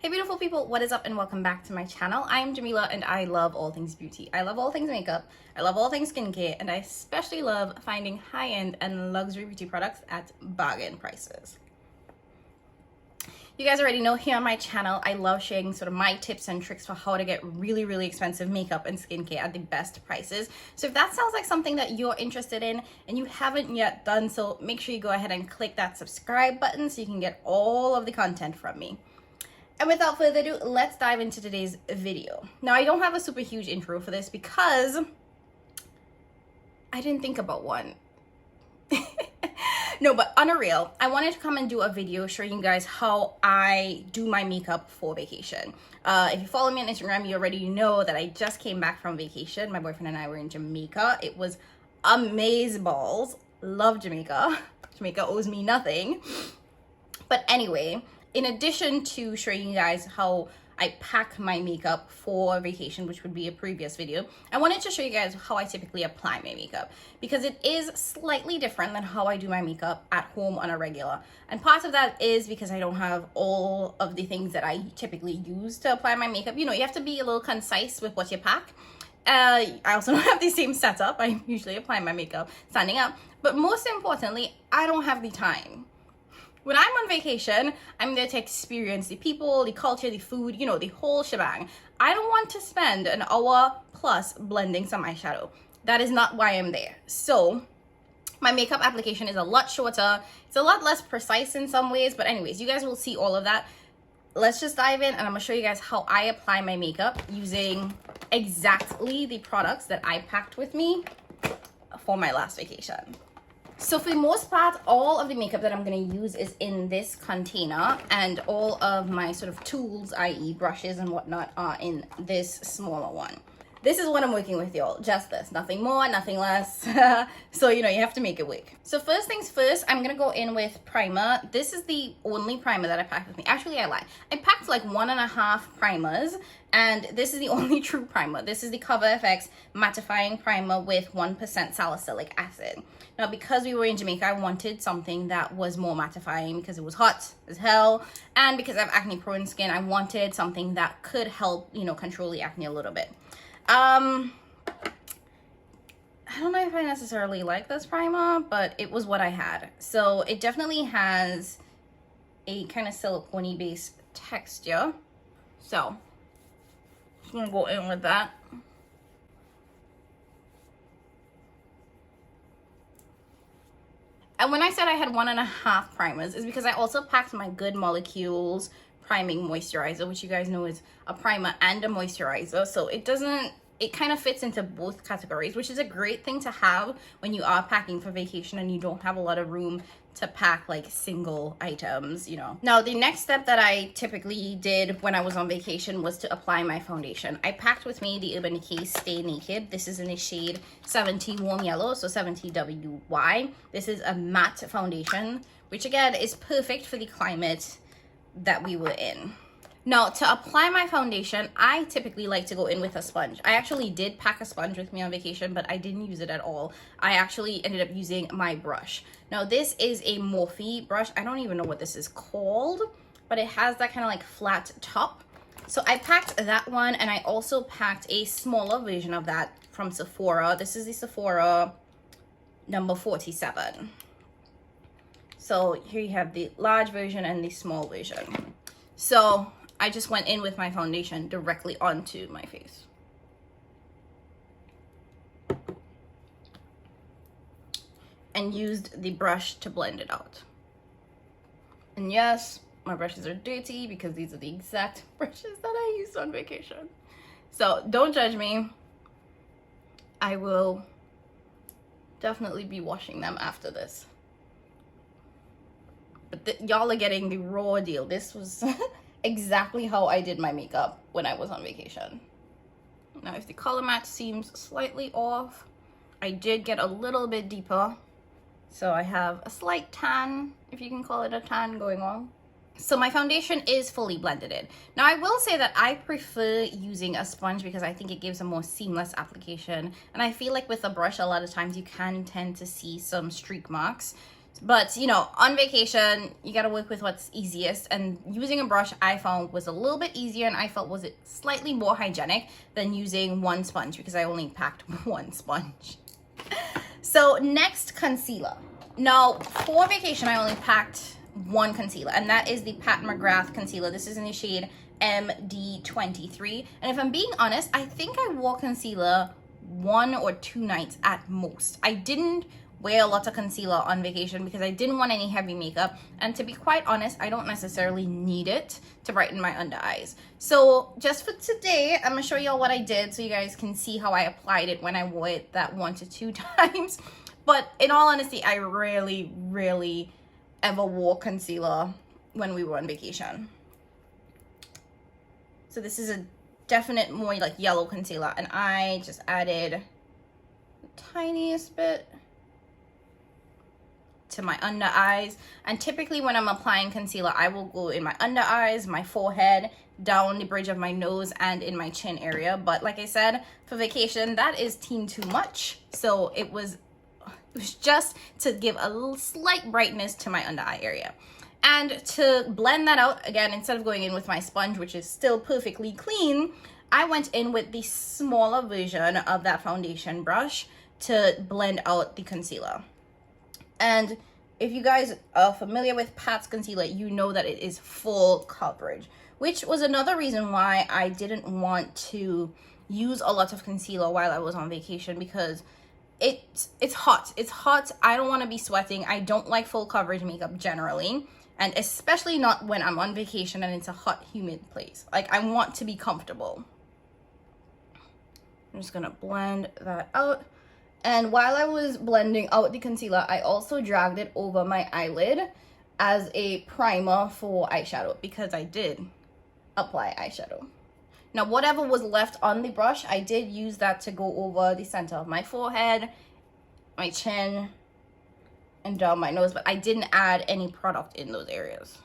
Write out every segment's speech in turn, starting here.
Hey beautiful people, what is up and welcome back to my channel. I am Jamila and I love all things beauty. I love all things makeup, I love all things skincare, and I especially love finding high-end and luxury beauty products at bargain prices. You guys already know here on my channel, I love sharing sort of my tips and tricks for how to get really expensive makeup and skincare at the best prices. So if that sounds like something that you're interested in and you haven't yet done so, make sure you go ahead and click that subscribe button so you can get all of the content from me. And without further ado, let's dive into today's video. Now, I don't have a super huge intro for this because I didn't think about one. No, but on a real, I wanted to come and do a video showing you guys how I do my makeup for vacation. If you follow me on Instagram, you already know that I just came back from vacation. My boyfriend and I were in Jamaica. It was amazeballs. Love Jamaica. Jamaica owes me nothing. But anyway, in addition to showing you guys how I pack my makeup for vacation, which would be a previous video, I wanted to show you guys how I typically apply my makeup because it is slightly different than how I do my makeup at home on a regular. And part of that is because I don't have all of the things that I typically use to apply my makeup. You know, you have to be a little concise with what you pack. I also don't have the same setup. I usually apply my makeup standing up. But most importantly, I don't have the time. When I'm on vacation, I'm there to experience the people, the culture, the food, you know, the whole shebang. I don't want to spend an hour plus blending some eyeshadow. That is not why I'm there. So my makeup application is a lot shorter. It's a lot less precise in some ways, but anyways, you guys will see all of that. Let's just dive in and I'm gonna show you guys how I apply my makeup using exactly the products that I packed with me for my last vacation. So for the most part, all of the makeup that I'm going to use is in this container, and all of my sort of tools, i.e. brushes and whatnot, are in this smaller one. This is what I'm working with, y'all. Just this. Nothing more, nothing less. So, you know, you have to make it work. So first things first, I'm going to go in with primer. This is the only primer that I packed with me. Actually, I lied. I packed like 1.5 primers, and this is the only true primer. This is the Cover FX Mattifying Primer with 1% salicylic acid. Now, because we were in Jamaica, I wanted something that was more mattifying because it was hot as hell. And because I have acne-prone skin, I wanted something that could help, you know, control the acne a little bit. I don't know if I necessarily like this primer, but it was what I had. So it definitely has a kind of silicone-y based texture. So I'm gonna go in with that. And when I said I had 1.5 primers, is because I also packed my Good Molecules priming moisturizer, which you guys know is a primer and a moisturizer. So it kind of fits into both categories, which is a great thing to have when you are packing for vacation and you don't have a lot of room to pack like single items, you know. Now, the next step that I typically did when I was on vacation was to apply my foundation. I packed with me the Urban Decay Stay Naked. This is in the shade 70 Warm Yellow, so 70WY. This is a matte foundation, which again is perfect for the climate that we were in. Now, to apply my foundation, I typically like to go in with a sponge. I actually did pack a sponge with me on vacation, but I didn't use it at all. I actually ended up using my brush. Now, this is a Morphe brush. I don't even know what this is called, but it has that kind of like flat top. So I packed that one, and I also packed a smaller version of that from Sephora. This is the Sephora number 47. So here you have the large version and the small version. So I just went in with my foundation directly onto my face. And used the brush to blend it out. And yes, my brushes are dirty because these are the exact brushes that I used on vacation. So don't judge me. I will definitely be washing them after this. But y'all are getting the raw deal. This was exactly how I did my makeup when I was on vacation. Now, if the color match seems slightly off, I did get a little bit deeper. So I have a slight tan, if you can call it a tan, going on. So my foundation is fully blended in. Now, I will say that I prefer using a sponge because I think it gives a more seamless application. And I feel like with a brush, a lot of times you can tend to see some streak marks. But, you know, on vacation, you gotta work with what's easiest. And using a brush I found was a little bit easier, and I felt was it slightly more hygienic than using one sponge, because I only packed one sponge. So next, concealer. Now, for vacation, I only packed one concealer, and that is the Pat McGrath concealer. This is in the shade MD23. And if I'm being honest, I think I wore concealer 1 or 2 nights at most. I didn't wear a lot of concealer on vacation because I didn't want any heavy makeup, and to be quite honest, I don't necessarily need it to brighten my under eyes. So just for today, I'm gonna show y'all what I did so you guys can see how I applied it when I wore it that 1 to 2 times. But in all honesty, I rarely ever wore concealer when we were on vacation. So this is a definite more like yellow concealer, and I just added the tiniest bit to my under eyes. And typically when I'm applying concealer, I will go in my under eyes, my forehead, down the bridge of my nose, and in my chin area. But like I said, for vacation, that is too much. So it was just to give a slight brightness to my under eye area. And to blend that out, again, instead of going in with my sponge, which is still perfectly clean, I went in with the smaller version of that foundation brush to blend out the concealer. And if you guys are familiar with Pat's concealer, you know that it is full coverage, which was another reason why I didn't want to use a lot of concealer while I was on vacation, because it's hot. It's hot. I don't want to be sweating. I don't like full coverage makeup generally, and especially not when I'm on vacation and it's a hot, humid place. Like, I want to be comfortable. I'm just gonna blend that out. And while I was blending out the concealer, I also dragged it over my eyelid as a primer for eyeshadow, because I did apply eyeshadow. Now, whatever was left on the brush, I did use that to go over the center of my forehead, my chin, and down my nose, but I didn't add any product in those areas.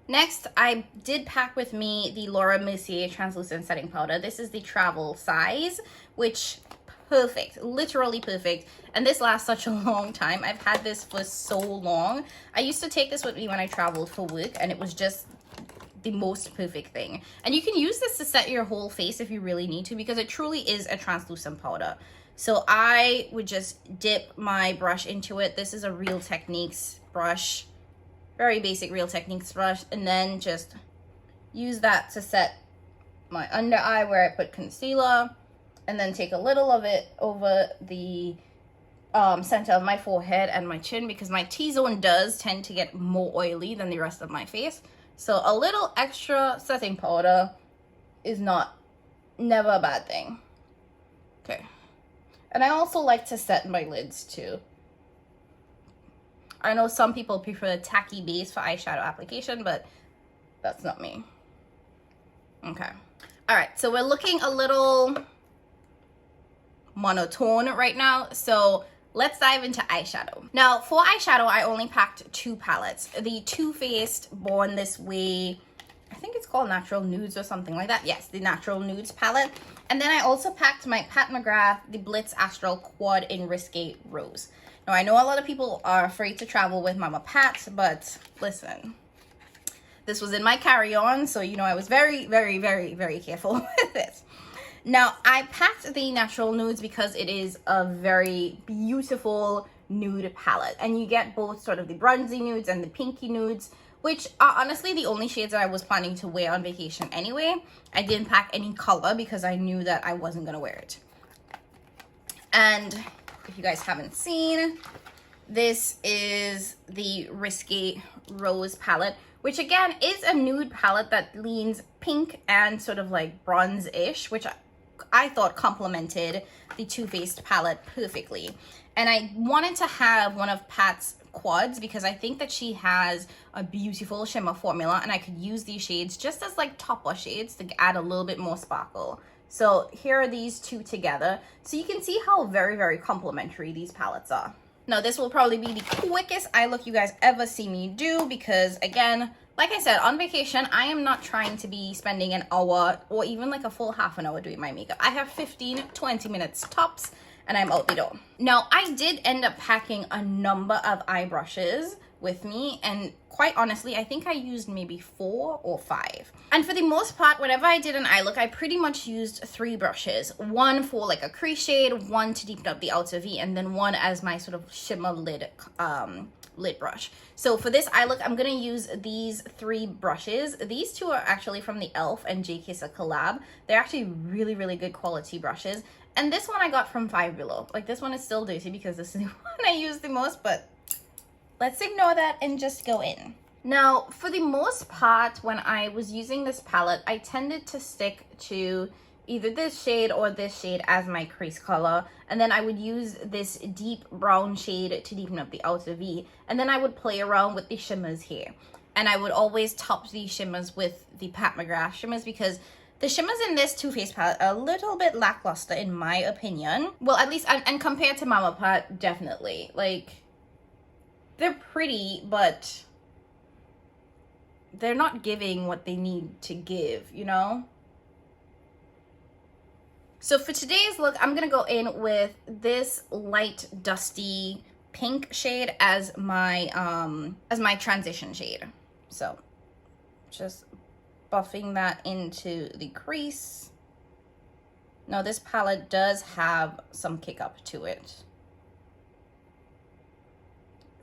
Next, I did pack with me the Laura Mercier translucent setting powder. This is the travel size, which perfect, literally perfect. And this lasts such a long time. I've had this for so long. I used to take this with me when I traveled for work, and it was just the most perfect thing. And you can use this to set your whole face if you really need to, because it truly is a translucent powder. So I would just dip my brush into it. This is a Real Techniques brush. Very basic Real Techniques brush, and then just use that to set my under eye where I put concealer, and then take a little of it over the center of my forehead and my chin, because my T-zone does tend to get more oily than the rest of my face. So a little extra setting powder is never a bad thing. Okay. And I also like to set my lids too. I know some people prefer a tacky base for eyeshadow application, but that's not me. Okay. All right, so we're looking a little monotone right now, so let's dive into eyeshadow. Now, for eyeshadow, I only packed 2 palettes. The Too Faced Born This Way, I think it's called Natural Nudes or something like that. Yes, the Natural Nudes palette. And then I also packed my Pat McGrath, the Blitz Astral Quad in Risque Rose. Now, I know a lot of people are afraid to travel with Mama Pat, but listen, this was in my carry-on, so you know I was very careful with this. Now, I packed the Natural Nudes because it is a very beautiful nude palette, and you get both sort of the bronzy nudes and the pinky nudes, which are honestly the only shades that I was planning to wear on vacation anyway. I didn't pack any color because I knew that I wasn't gonna wear it. And if you guys haven't seen, this is the Risque Rose palette, which again is a nude palette that leans pink and sort of like bronze-ish, which I thought complemented the Too Faced palette perfectly. And I wanted to have one of Pat's quads because I think that she has a beautiful shimmer formula, and I could use these shades just as like topper shades to add a little bit more sparkle. So here are these two together, so you can see how very complementary these palettes are. Now, this will probably be the quickest eye look you guys ever see me do because, again, like I said, on vacation, I am not trying to be spending an hour or even like a full half an hour doing my makeup. I have 15-20 minutes tops, and I'm out the door. Now, I did end up packing a number of eye brushes with me, and quite honestly, I think I used maybe 4 or 5. And for the most part, whenever I did an eye look, I pretty much used 3 brushes. One for like a crease shade, one to deepen up the outer V, and then one as my sort of shimmer lid brush. So for this eye look, I'm gonna use these 3 brushes. These 2 are actually from the e.l.f. and JK's a collab. They're actually really, really good quality brushes. And this one I got from Five Below. Like, this one is still dirty because this is the one I use the most, but let's ignore that and just go in. Now, for the most part, when I was using this palette, I tended to stick to either this shade or this shade as my crease color, and then I would use this deep brown shade to deepen up the outer V, and then I would play around with the shimmers here. And I would always top these shimmers with the Pat McGrath shimmers, because the shimmers in this Too Faced palette are a little bit lackluster in my opinion. Well, at least, and compared to Mama Pat, definitely. Like, they're pretty, but they're not giving what they need to give, you know? So for today's look, I'm gonna go in with this light dusty pink shade as my transition shade. So just buffing that into the crease. Now this palette does have some kick up to it,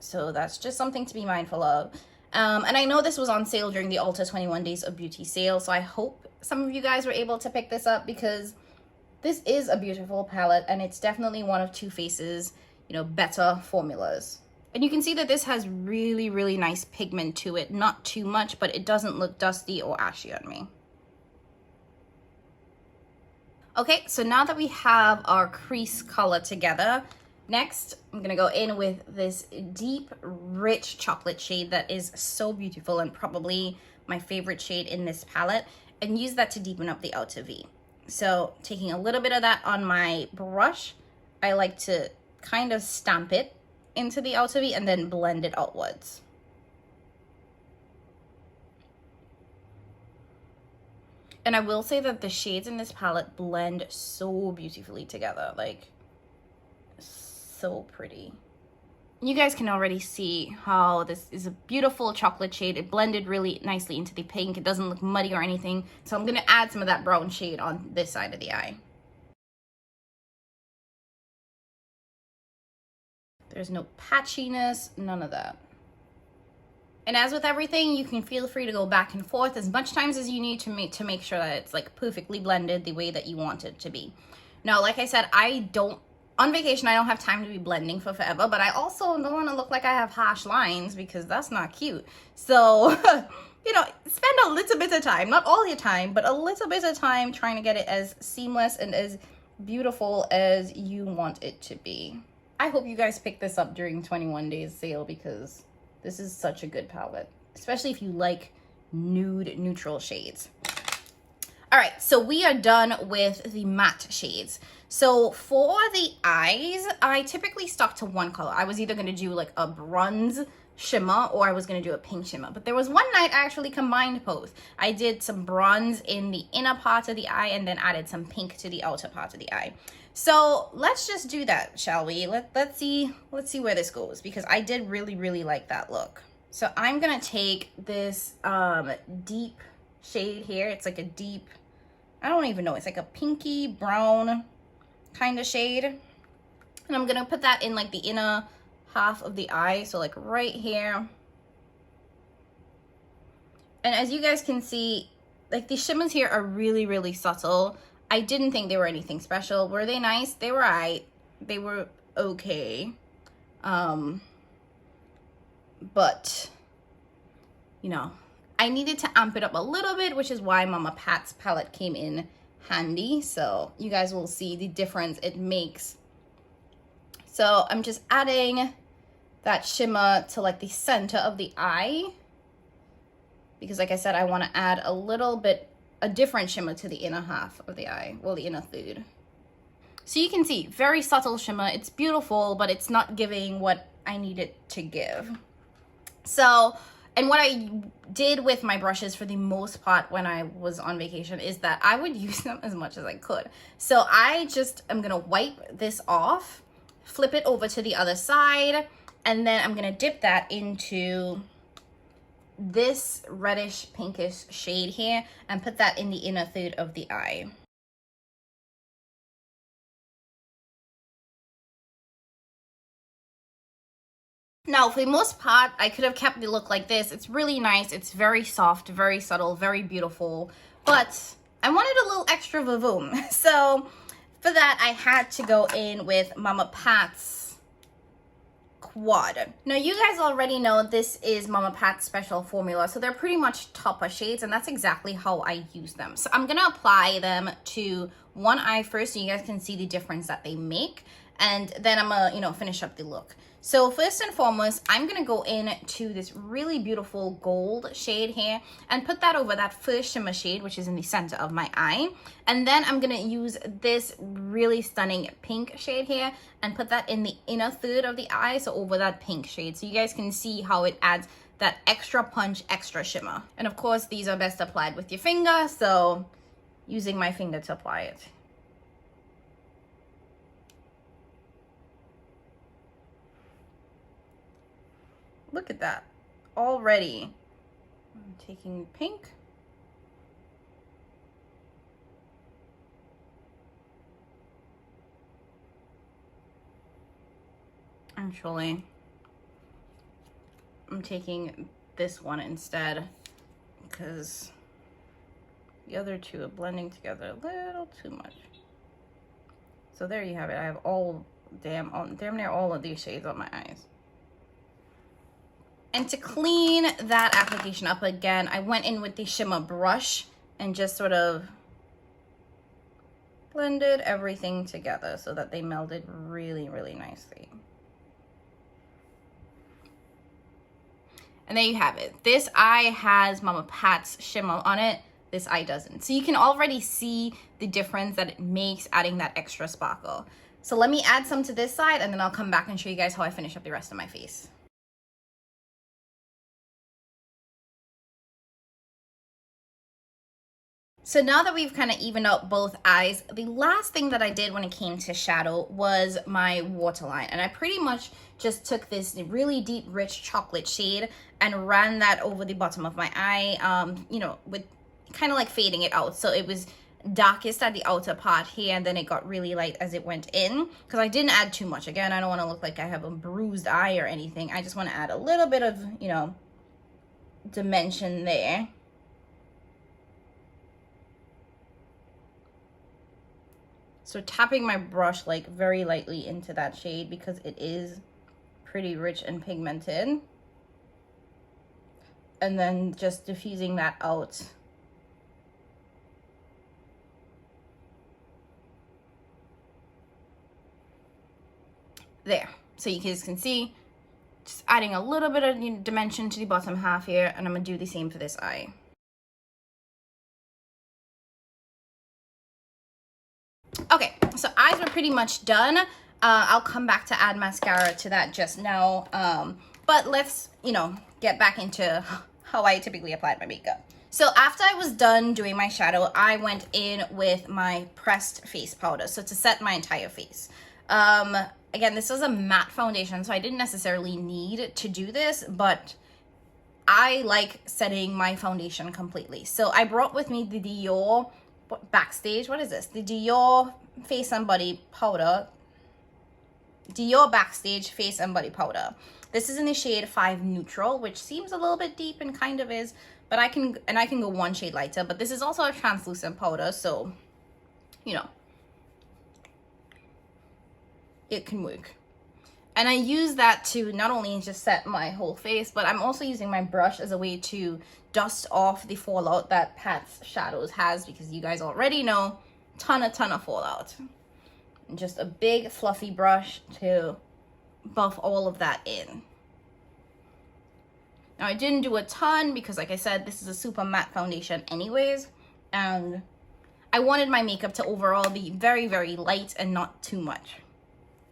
so that's just something to be mindful of. And I know this was on sale during the Ulta 21 Days of Beauty sale, so I hope some of you guys were able to pick this up, because this is a beautiful palette, and it's definitely one of Too Faced's, you know, better formulas. And you can see that this has really, really nice pigment to it. Not too much, but it doesn't look dusty or ashy on me. Okay, so now that we have our crease color together, next I'm gonna go in with this deep, rich chocolate shade that is so beautiful and probably my favorite shade in this palette, and use that to deepen up the outer V. So taking a little bit of that on my brush, I like to kind of stamp it into the outer V and then blend it outwards. And I will say that the shades in this palette blend so beautifully together, like so pretty. You guys can already see how this is a beautiful chocolate shade. It blended really nicely into the pink. It doesn't look muddy or anything. So I'm gonna add some of that brown shade on this side of the eye. There's no patchiness, none of that. And as with everything, you can feel free to go back and forth as much times as you need to make sure that it's like perfectly blended the way that you want it to be. Now, like I said, on vacation, I don't have time to be blending for forever, but I also don't want to look like I have harsh lines, because that's not cute. So, you know, spend a little bit of time, not all your time, but a little bit of time trying to get it as seamless and as beautiful as you want it to be. I hope you guys pick this up during 21 days sale, because this is such a good palette, especially if you like nude neutral shades. All right, so we are done with the matte shades. So for the eyes, I typically stuck to one color. I was either gonna do like a bronze shimmer or I was gonna do a pink shimmer. But there was one night I actually combined both. I did some bronze in the inner part of the eye and then added some pink to the outer part of the eye. So let's just do that, shall we? Let's see where this goes, because I did really, really like that look. So I'm gonna take this deep shade here. It's like a deep, I don't even know, it's like a pinky brown kind of shade. And I'm gonna put that in like the inner half of the eye, so like right here. And as you guys can see, like the shimmers here are really, really subtle. I didn't think they were anything special. Were they nice? They were alright. They were okay. But, you know, I needed to amp it up a little bit, which is why Mama Pat's palette came in handy. So you guys will see the difference it makes. So I'm just adding that shimmer to like the center of the eye, because like I said, I want to add a different shimmer to the inner half of the eye, well, the inner third. So you can see, very subtle shimmer. It's beautiful, but it's not giving what I need it to give. So And what I did with my brushes for the most part when I was on vacation is that I would use them as much as I could. So I just am gonna wipe this off, flip it over to the other side, and then I'm gonna dip that into this reddish pinkish shade here and put that in the inner third of the eye. Now, for the most part, I could have kept the look like this. It's really nice. It's very soft, very subtle, very beautiful. But I wanted a little extra vavoom. So for that, I had to go in with Mama Pat's Quad. Now, you guys already know this is Mama Pat's special formula. So they're pretty much topper shades, and that's exactly how I use them. So I'm going to apply them to one eye first so you guys can see the difference that they make. And then I'm going to, finish up the look. So first and foremost, I'm going to go into this really beautiful gold shade here and put that over that first shimmer shade, which is in the center of my eye. And then I'm going to use this really stunning pink shade here and put that in the inner third of the eye, so over that pink shade. So you guys can see how it adds that extra punch, extra shimmer. And of course, these are best applied with your finger, so using my finger to apply it. Look at that already. I'm taking pink. Actually, I'm taking this one instead because the other two are blending together a little too much. So there you have it. I have damn near all of these shades on my eyes. And to clean that application up again, I went in with the shimmer brush and just sort of blended everything together so that they melded really, really nicely. And there you have it. This eye has Mama Pat's shimmer on it. This eye doesn't. So you can already see the difference that it makes adding that extra sparkle. So let me add some to this side and then I'll come back and show you guys how I finish up the rest of my face. So now that we've kind of evened out both eyes, the last thing that I did when it came to shadow was my waterline. And I pretty much just took this really deep, rich chocolate shade and ran that over the bottom of my eye, with kind of like fading it out. So it was darkest at the outer part here, and then it got really light as it went in, because I didn't add too much. Again, I don't want to look like I have a bruised eye or anything. I just want to add a little bit of, dimension there. So tapping my brush like very lightly into that shade because it is pretty rich and pigmented. And then just diffusing that out. There. So you guys can see, just adding a little bit of dimension to the bottom half here, and I'm going to do the same for this eye. Okay, so eyes are pretty much done. I'll come back to add mascara to that just now. But let's, get back into how I typically applied my makeup. So after I was done doing my shadow, I went in with my pressed face powder. So to set my entire face. Again, this was a matte foundation, so I didn't necessarily need to do this, but I like setting my foundation completely. So I brought with me the Dior Backstage. What is this? The Dior Face and Body Powder. Dior Backstage Face and Body Powder. This is in the shade 5 Neutral, which seems a little bit deep and kind of is, but I can go one shade lighter. But this is also a translucent powder, so it can work. And I use that to not only just set my whole face, but I'm also using my brush as a way to dust off the fallout that Pat's Shadows has, because you guys already know, ton of fallout. And just a big fluffy brush to buff all of that in. Now I didn't do a ton because, like I said, this is a super matte foundation anyways, and I wanted my makeup to overall be very, very light and not too much.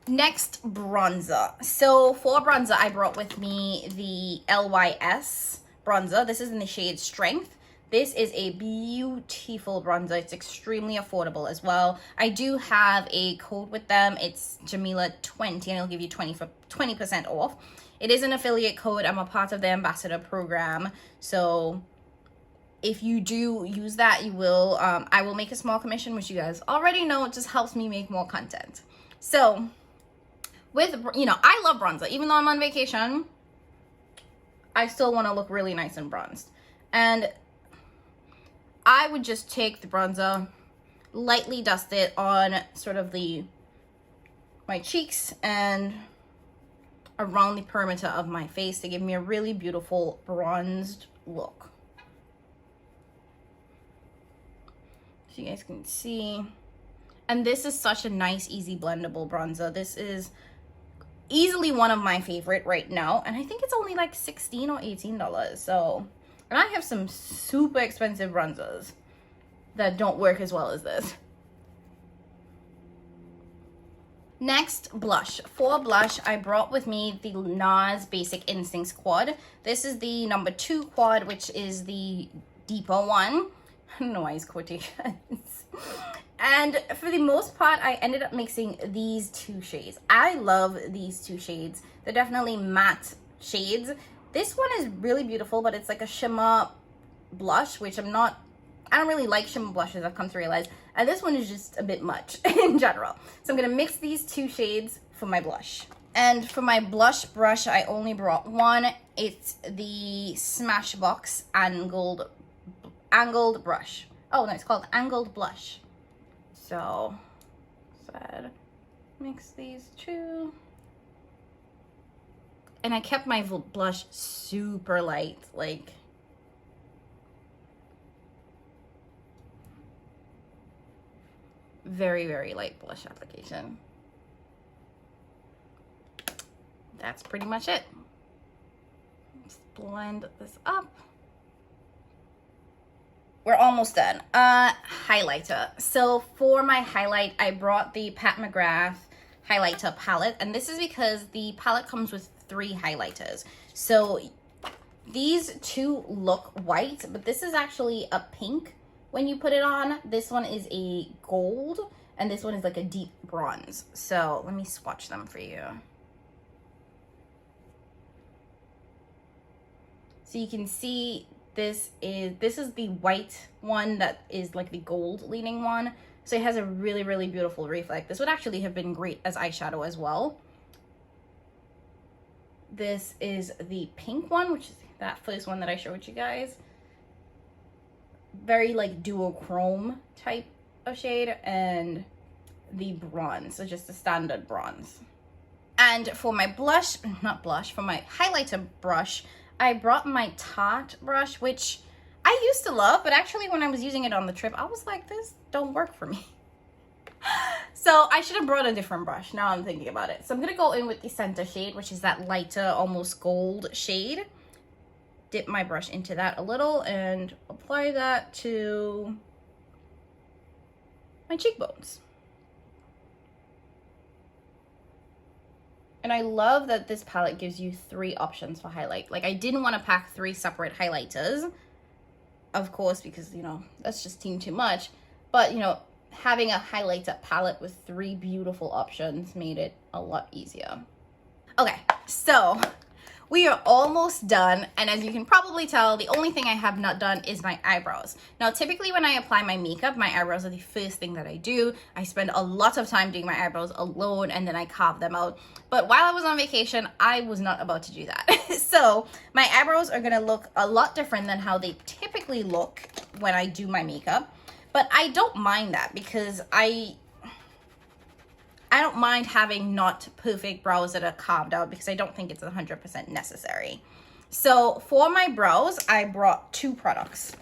Next, bronzer. So for bronzer, I brought with me the LYS bronzer. This is in the shade Strength. This is a beautiful bronzer. It's extremely affordable as well. I do have a code with them. It's Jamila20, and it'll give you 20% off. It is an affiliate code. I'm a part of the ambassador program. So if you do use that, you will, I will make a small commission, which you guys already know. It just helps me make more content. So with, you know, I love bronzer. Even though I'm on vacation, I still want to look really nice and bronzed. And I would just take the bronzer, lightly dust it on sort of my cheeks and around the perimeter of my face to give me a really beautiful bronzed look. So you guys can see. And this is such a nice, easy blendable bronzer. This is easily one of my favorite right now. And I think it's only like $16 or $18. So, and I have some super expensive bronzers that don't work as well as this. Next, blush. For blush, I brought with me the NARS Basic Instincts quad. This is the number 2 quad, which is the deeper one. I don't know why it's quotations. And for the most part, I ended up mixing these 2 shades. I love these 2 shades. They're definitely matte shades. This one is really beautiful, but it's like a shimmer blush, which I don't really like shimmer blushes, I've come to realize. And this one is just a bit much in general. So I'm gonna mix these 2 shades for my blush. And for my blush brush, I only brought one. It's the Smashbox angled brush. Oh no, it's called Angled Blush. So, mix these 2. And I kept my blush super light, like very, very light blush application. That's pretty much it. Let's blend this up. We're almost done. Highlighter. So for my highlight, I brought the Pat McGrath highlighter palette, and this is because the palette comes with 3 highlighters. So these 2 look white, but this is actually a pink when you put it on. This one is a gold, and this one is like a deep bronze. So let me swatch them for you. So you can see this is the white one that is like the gold leaning one. So it has a really, really beautiful reflect. This would actually have been great as eyeshadow as well. This is the pink one, which is that first one that I showed you guys. Very like duochrome type of shade, and the bronze, so just a standard bronze. And for my blush, for my highlighter brush, I brought my Tarte brush, which I used to love, but actually when I was using it on the trip, I was like, this don't work for me. So I should have brought a different brush. Now I'm thinking about it. So I'm gonna go in with the center shade, which is that lighter, almost gold shade. Dip my brush into that a little and apply that to my cheekbones. And I love that this palette gives you 3 options for highlight. Like, I didn't want to pack 3 separate highlighters, of course, because, you know, that's just too much. But, you know, having a highlighter palette with 3 beautiful options made it a lot easier. Okay, so we are almost done, and as you can probably tell, the only thing I have not done is my eyebrows. Now, typically when I apply my makeup, my eyebrows are the first thing that I do. I spend a lot of time doing my eyebrows alone, and then I carve them out. But while I was on vacation, I was not about to do that. So my eyebrows are gonna look a lot different than how they typically look when I do my makeup. But I don't mind that, because I don't mind having not perfect brows that are carved out, because I don't think it's 100% necessary. So for my brows, I brought 2 products.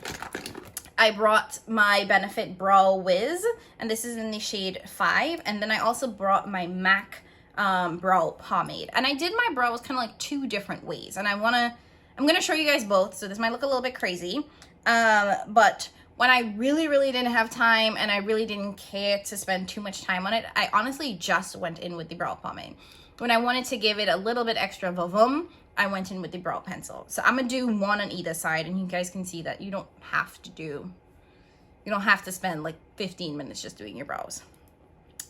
I brought my Benefit Brow Wiz, and this is in the shade 5. And then I also brought my MAC brow pomade. And I did my brows kind of like 2 different ways. And I'm gonna show you guys both. So this might look a little bit crazy, but when I really, really didn't have time and I really didn't care to spend too much time on it, I honestly just went in with the brow pomade. When I wanted to give it a little bit extra vavoom, I went in with the brow pencil. So I'm gonna do one on either side, and you guys can see that you don't have to spend like 15 minutes just doing your brows.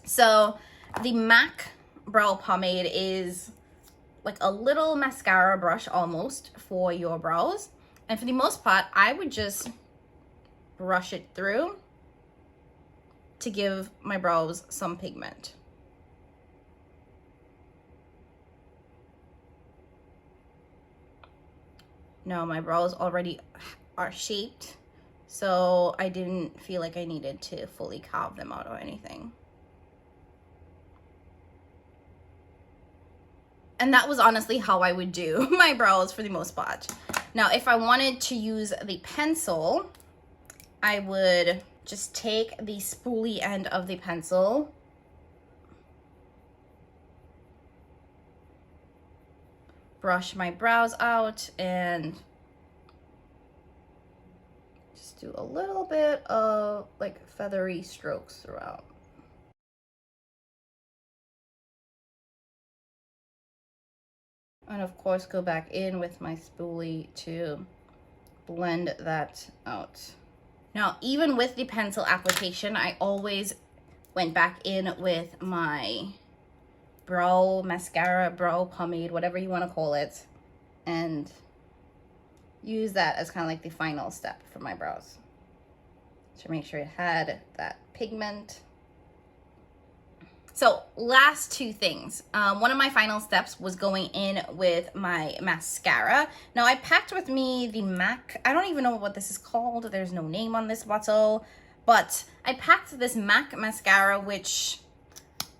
So the MAC brow pomade is like a little mascara brush almost for your brows. And for the most part, I would just brush it through to give my brows some pigment. Now my brows already are shaped, so I didn't feel like I needed to fully carve them out or anything. And that was honestly how I would do my brows for the most part. Now, if I wanted to use the pencil, I would just take the spoolie end of the pencil, brush my brows out, and just do a little bit of like feathery strokes throughout. And of course, go back in with my spoolie to blend that out. Now, even with the pencil application, I always went back in with my brow mascara, brow pomade, whatever you want to call it, and use that as kind of like the final step for my brows to make sure it had that pigment. So last two things. One of my final steps was going in with my mascara. Now I packed with me the MAC, I don't even know what this is called. There's no name on this bottle, but I packed this MAC mascara, which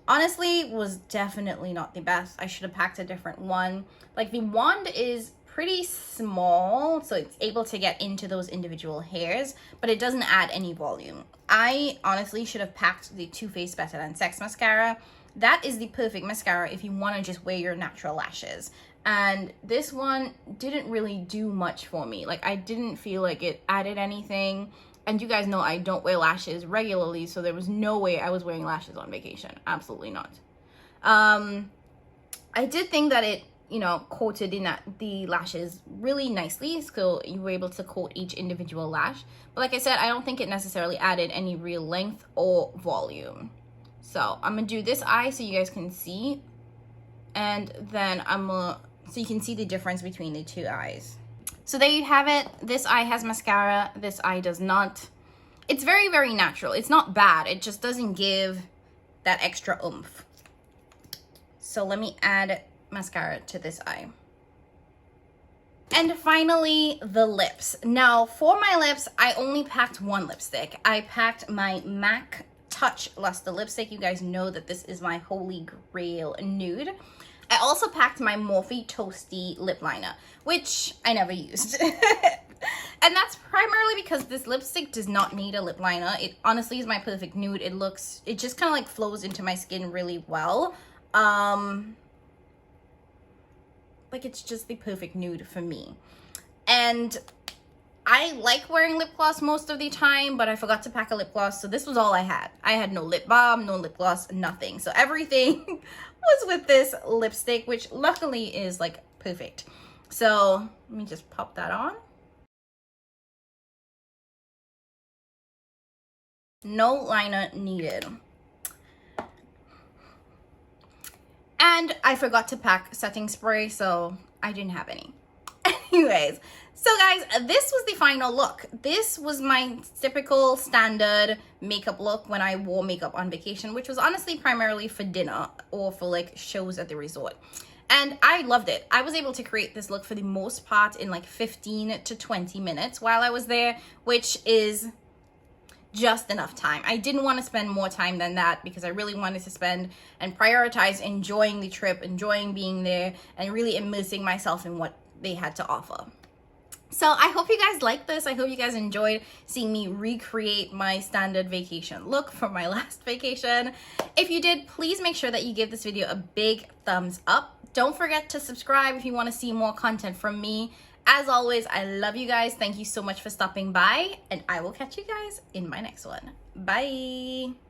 honestly was definitely not the best. I should have packed a different one. Like the wand is pretty small, so it's able to get into those individual hairs, but it doesn't add any volume. I honestly should have packed the Too Faced Better Than Sex mascara. That is the perfect mascara if you want to just wear your natural lashes. And this one didn't really do much for me. Like, I didn't feel like it added anything. And you guys know I don't wear lashes regularly, so there was no way I was wearing lashes on vacation. Absolutely not. I did think that it, you know, coated in the lashes really nicely, so you were able to coat each individual lash. But like I said, I don't think it necessarily added any real length or volume. So I'm gonna do this eye so you guys can see, and then so you can see the difference between the two eyes. So there you have it. This eye has mascara, this eye does not. It's very, very natural. It's not bad, it just doesn't give that extra oomph. So let me add mascara to this eye. And finally, the lips. Now for my lips, I only packed one lipstick. I packed my MAC Touch Luster lipstick. You guys know that this is my holy grail nude. I also packed my Morphe Toasty lip liner, which I never used. And that's primarily because this lipstick does not need a lip liner. It honestly is my perfect nude. It just kind of like flows into my skin really well. Like, it's just the perfect nude for me. And I like wearing lip gloss most of the time, but I forgot to pack a lip gloss, so this was all I had. I had no lip balm, no lip gloss, nothing. So everything was with this lipstick, which luckily is like perfect. So let me just pop that on. No liner needed. And I forgot to pack setting spray, so I didn't have any. Anyways, so guys, this was the final look. This was my typical standard makeup look when I wore makeup on vacation, which was honestly primarily for dinner or for like shows at the resort. And I loved it. I was able to create this look for the most part in like 15 to 20 minutes while I was there, which is just enough time. I didn't want to spend more time than that because I really wanted to spend and prioritize enjoying the trip, enjoying being there, and really immersing myself in what they had to offer. So I hope you guys liked this. I hope you guys enjoyed seeing me recreate my standard vacation look from my last vacation. If you did, please make sure that you give this video a big thumbs up. Don't forget to subscribe if you want to see more content from me. As always, I love you guys. Thank you so much for stopping by, and I will catch you guys in my next one. Bye.